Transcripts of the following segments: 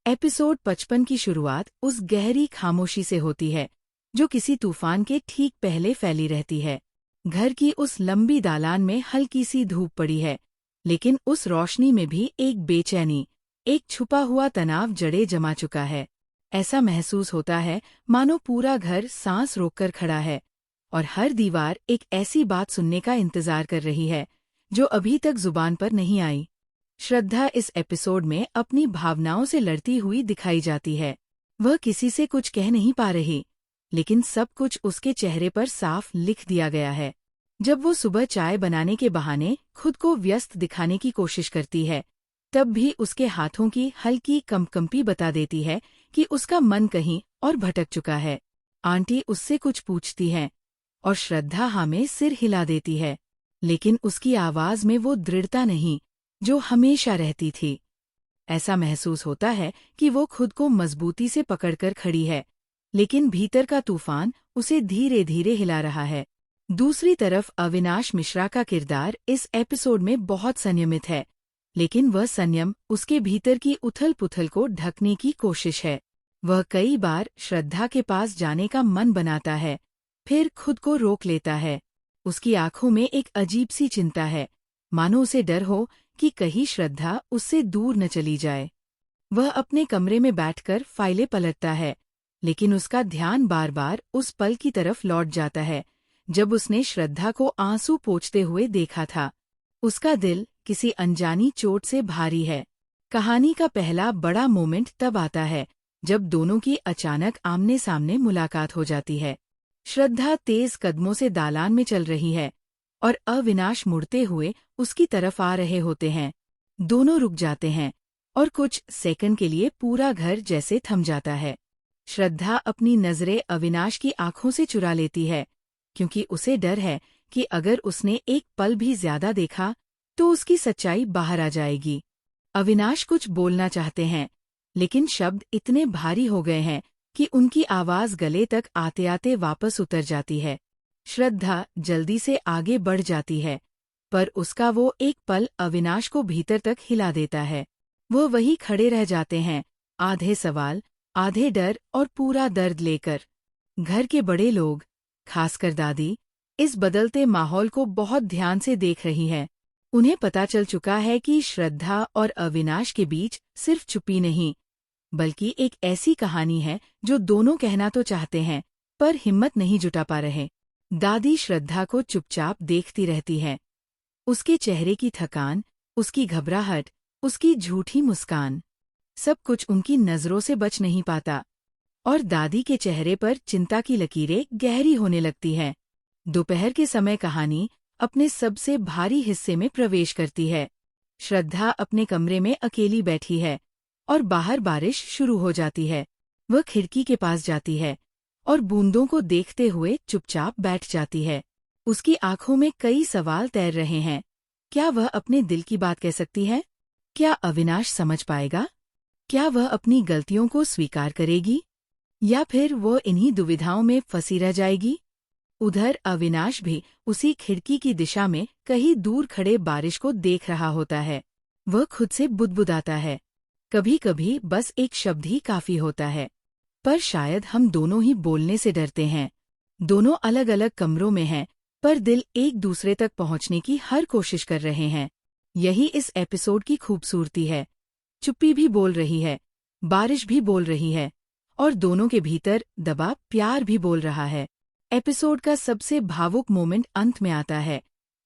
Episode 55 की शुरुआत उस गहरी खामोशी से होती है जो किसी तूफान के ठीक पहले फैली रहती है। घर की उस लंबी दालान में हल्की सी धूप पड़ी है, लेकिन उस रोशनी में भी एक बेचैनी, एक छुपा हुआ तनाव जड़े जमा चुका है। ऐसा महसूस होता है मानो पूरा घर सांस रोककर खड़ा है और हर दीवार एक ऐसी बात सुनने का इंतजार कर रही है जो अभी तक जुबान पर नहीं आई। श्रद्धा इस एपिसोड में अपनी भावनाओं से लड़ती हुई दिखाई जाती है। वह किसी से कुछ कह नहीं पा रही, लेकिन सब कुछ उसके चेहरे पर साफ लिख दिया गया है। जब वो सुबह चाय बनाने के बहाने खुद को व्यस्त दिखाने की कोशिश करती है, तब भी उसके हाथों की हल्की कंपकंपी बता देती है कि उसका मन कहीं और भटक चुका है। आंटी उससे कुछ पूछती हैं और श्रद्धा हाँ में सिर हिला देती है, लेकिन उसकी आवाज में वो दृढ़ता नहीं जो हमेशा रहती थी। ऐसा महसूस होता है कि वो खुद को मजबूती से पकड़कर खड़ी है, लेकिन भीतर का तूफान उसे धीरे धीरे हिला रहा है। दूसरी तरफ अविनाश मिश्रा का किरदार इस एपिसोड में बहुत संयमित है, लेकिन वह संयम उसके भीतर की उथल-पुथल को ढकने की कोशिश है। वह कई बार श्रद्धा के पास जाने का मन बनाता है, फिर खुद को रोक लेता है। उसकी आंखों में एक अजीब सी चिंता है, मानो उसे डर हो कि कहीं श्रद्धा उससे दूर न चली जाए। वह अपने कमरे में बैठकर फाइलें पलटता है, लेकिन उसका ध्यान बार बार उस पल की तरफ लौट जाता है जब उसने श्रद्धा को आंसू पोंछते हुए देखा था। उसका दिल किसी अनजानी चोट से भारी है। कहानी का पहला बड़ा मोमेंट तब आता है जब दोनों की अचानक आमने सामने मुलाकात हो जाती है। श्रद्धा तेज कदमों से दालान में चल रही है और अविनाश मुड़ते हुए उसकी तरफ आ रहे होते हैं। दोनों रुक जाते हैं और कुछ सेकंड के लिए पूरा घर जैसे थम जाता है। श्रद्धा अपनी नजरें अविनाश की आंखों से चुरा लेती है, क्योंकि उसे डर है कि अगर उसने एक पल भी ज्यादा देखा तो उसकी सच्चाई बाहर आ जाएगी। अविनाश कुछ बोलना चाहते हैं, लेकिन शब्द इतने भारी हो गए हैं कि उनकी आवाज गले तक आते आते वापस उतर जाती है। श्रद्धा जल्दी से आगे बढ़ जाती है, पर उसका वो एक पल अविनाश को भीतर तक हिला देता है। वो वहीं खड़े रह जाते हैं, आधे सवाल, आधे डर और पूरा दर्द लेकर। घर के बड़े लोग, खासकर दादी, इस बदलते माहौल को बहुत ध्यान से देख रही हैं। उन्हें पता चल चुका है कि श्रद्धा और अविनाश के बीच सिर्फ चुप्पी नहीं, बल्कि एक ऐसी कहानी है जो दोनों कहना तो चाहते हैं, पर हिम्मत नहीं जुटा पा रहे। दादी श्रद्धा को चुपचाप देखती रहती है। उसके चेहरे की थकान, उसकी घबराहट, उसकी झूठी मुस्कान, सब कुछ उनकी नजरों से बच नहीं पाता। और दादी के चेहरे पर चिंता की लकीरें गहरी होने लगती हैं। दोपहर के समय कहानी अपने सबसे भारी हिस्से में प्रवेश करती है। श्रद्धा अपने कमरे में अकेली बैठी है और बाहर बारिश शुरू हो जाती है। वह खिड़की के पास जाती है और बूंदों को देखते हुए चुपचाप बैठ जाती है। उसकी आंखों में कई सवाल तैर रहे हैं। क्या वह अपने दिल की बात कह सकती है? क्या अविनाश समझ पाएगा? क्या वह अपनी गलतियों को स्वीकार करेगी? या फिर वो इन्हीं दुविधाओं में फंसी रह जाएगी? उधर अविनाश भी उसी खिड़की की दिशा में कहीं दूर खड़े बारिश को देख रहा होता है। वह खुद से बुदबुदाता है, कभी कभी बस एक शब्द ही काफी होता है। पर शायद हम दोनों ही बोलने से डरते हैं। दोनों अलग अलग कमरों में हैं, पर दिल एक दूसरे तक पहुंचने की हर कोशिश कर रहे हैं। यही इस एपिसोड की खूबसूरती है। चुप्पी भी बोल रही है, बारिश भी बोल रही है, और दोनों के भीतर दबा प्यार भी बोल रहा है। एपिसोड का सबसे भावुक मोमेंट अंत में आता है,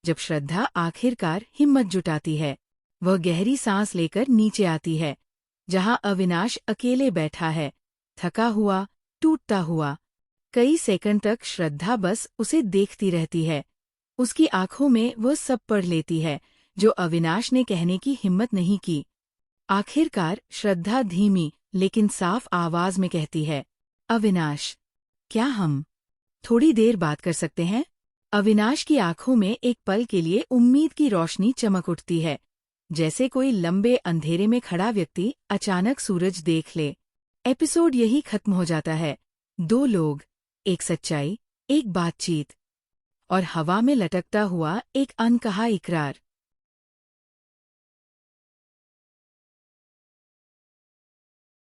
जब श्रद्धा आखिरकार हिम्मत जुटाती है। वह गहरी सांस लेकर नीचे आती है, जहां अविनाश अकेले बैठा है, थका हुआ, टूटता हुआ। कई सेकंड तक श्रद्धा बस उसे देखती रहती है। उसकी आंखों में वह सब पढ़ लेती है जो अविनाश ने कहने की हिम्मत नहीं की। आखिरकार श्रद्धा धीमी लेकिन साफ आवाज में कहती है, अविनाश, क्या हम थोड़ी देर बात कर सकते हैं? अविनाश की आंखों में एक पल के लिए उम्मीद की रोशनी चमक उठती है, जैसे कोई लंबे अंधेरे में खड़ा व्यक्ति अचानक सूरज देख ले। एपिसोड यही खत्म हो जाता है। दो लोग, एक सच्चाई, एक बातचीत, और हवा में लटकता हुआ एक अनकहा इकरार।